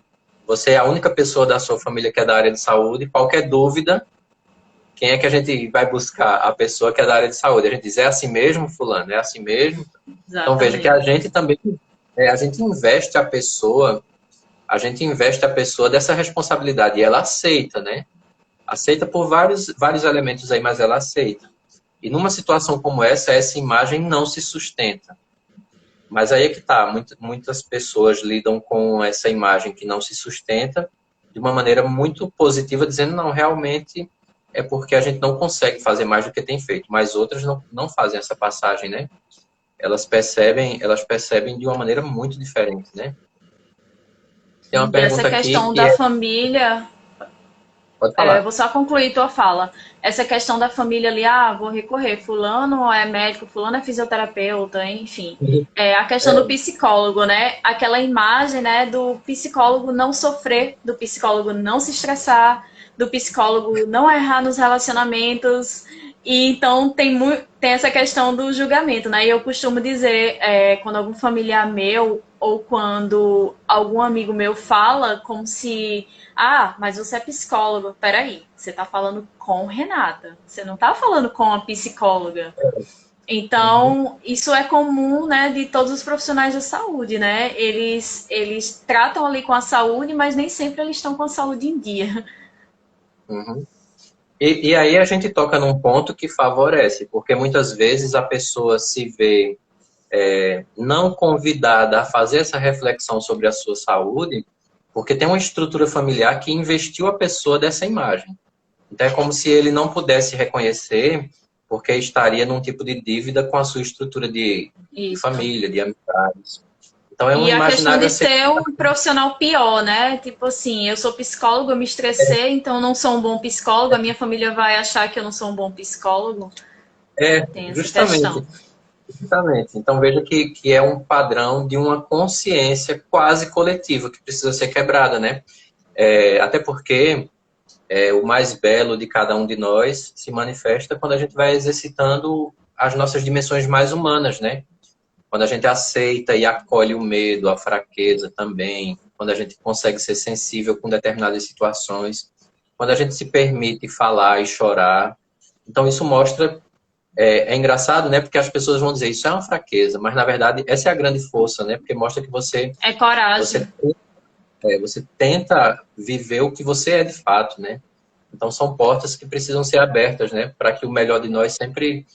você é a única pessoa da sua família que é da área de saúde, qualquer dúvida, quem é que a gente vai buscar? A pessoa que é da área de saúde. A gente diz, é assim mesmo, fulano? É assim mesmo? Então veja que a Exatamente. gente também, a gente investe a pessoa dessa responsabilidade e ela aceita, né? Aceita por vários elementos aí, mas ela aceita. E numa situação como essa imagem não se sustenta. Mas aí é que tá, muitas pessoas lidam com essa imagem que não se sustenta de uma maneira muito positiva, dizendo, não, realmente é porque a gente não consegue fazer mais do que tem feito, mas outras não fazem essa passagem, né? Elas percebem de uma maneira muito diferente, né? Tem uma E essa pergunta aqui questão que da família, pode eu falar. vou só concluir tua fala. Essa questão da família ali, vou recorrer, fulano é médico, fulano é fisioterapeuta, enfim. A questão do É, psicólogo, né? Aquela imagem, né, do psicólogo não sofrer, do psicólogo não se estressar, do psicólogo não errar nos relacionamentos. E então tem essa questão do julgamento, né? E eu costumo dizer, quando algum familiar meu ou quando algum amigo meu fala como se mas você é psicólogo. Peraí, você tá falando com Renata. Você não tá falando com a psicóloga. uhum. Então, isso é comum, né, de todos os profissionais da saúde, né? Eles tratam ali com a saúde, mas nem sempre eles estão com a saúde em dia. Uhum. E aí a gente toca num ponto que favorece, porque muitas vezes a pessoa se vê não convidada a fazer essa reflexão sobre a sua saúde, porque tem uma estrutura familiar que investiu a pessoa dessa imagem. Então é como se ele não pudesse reconhecer, porque estaria num tipo de dívida com a sua estrutura de Isso. família, de amizades. Então é um E a questão imaginário de a ser. ser um profissional pior, né? Tipo assim, eu sou psicólogo, eu me estressei, então eu não sou um bom psicólogo, a minha família vai achar que eu não sou um bom psicólogo. Tem essa Justamente. questão. Justamente. Então veja que é um padrão de uma consciência quase coletiva que precisa ser quebrada, né? Até porque o mais belo de cada um de nós se manifesta quando a gente vai exercitando as nossas dimensões mais humanas, né? Quando a gente aceita e acolhe o medo, a fraqueza também, quando a gente consegue ser sensível com determinadas situações, quando a gente se permite falar e chorar. Então isso mostra é engraçado, né? Porque as pessoas vão dizer isso é uma fraqueza, mas na verdade essa é a grande força, né? Porque mostra que você, É você coragem. Você tenta viver o que você é de fato, né? Então são portas que precisam ser abertas, né? Para que o melhor de nós sempre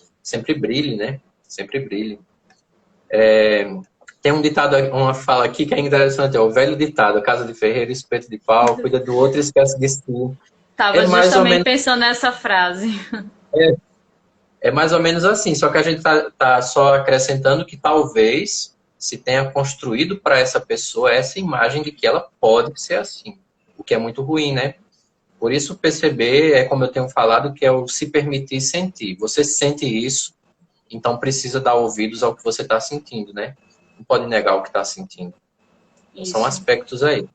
brilhe, né? Sempre brilhe. Tem um ditado, uma fala aqui que é interessante, o velho ditado: casa de ferreiro, espeto de pau, cuida do outro e esquece de si. É Tava mais ou justamente menos, pensando nessa frase. é mais ou menos assim, só que a gente tá só acrescentando que talvez se tenha construído para essa pessoa essa imagem de que ela pode ser assim, o que é muito ruim, né? Por isso, perceber é como eu tenho falado, que é o se permitir sentir. Você sente isso, então precisa dar ouvidos ao que você está sentindo, né? Não pode negar o que está sentindo. Então, são Isso. aspectos aí.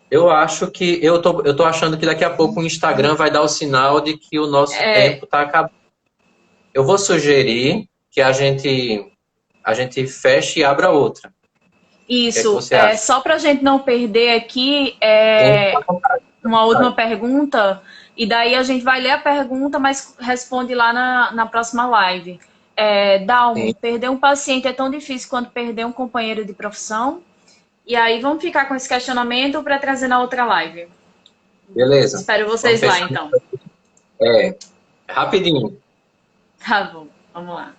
Eu acho que eu tô achando que daqui a pouco o Instagram vai dar o sinal de que o nosso É, tempo está acabando. Eu vou sugerir que a gente feche e abra outra. O que é que isso. você acha? Só para a gente não perder aqui, Tem que estar uma última pergunta, e daí a gente vai ler a pergunta, mas responde lá na próxima live. Dalmo, sim. perder um paciente é tão difícil quanto perder um companheiro de profissão? E aí vamos ficar com esse questionamento para trazer na outra live. Beleza. Espero Vamos vocês lá, fechar. então. Rapidinho. Tá bom, vamos lá.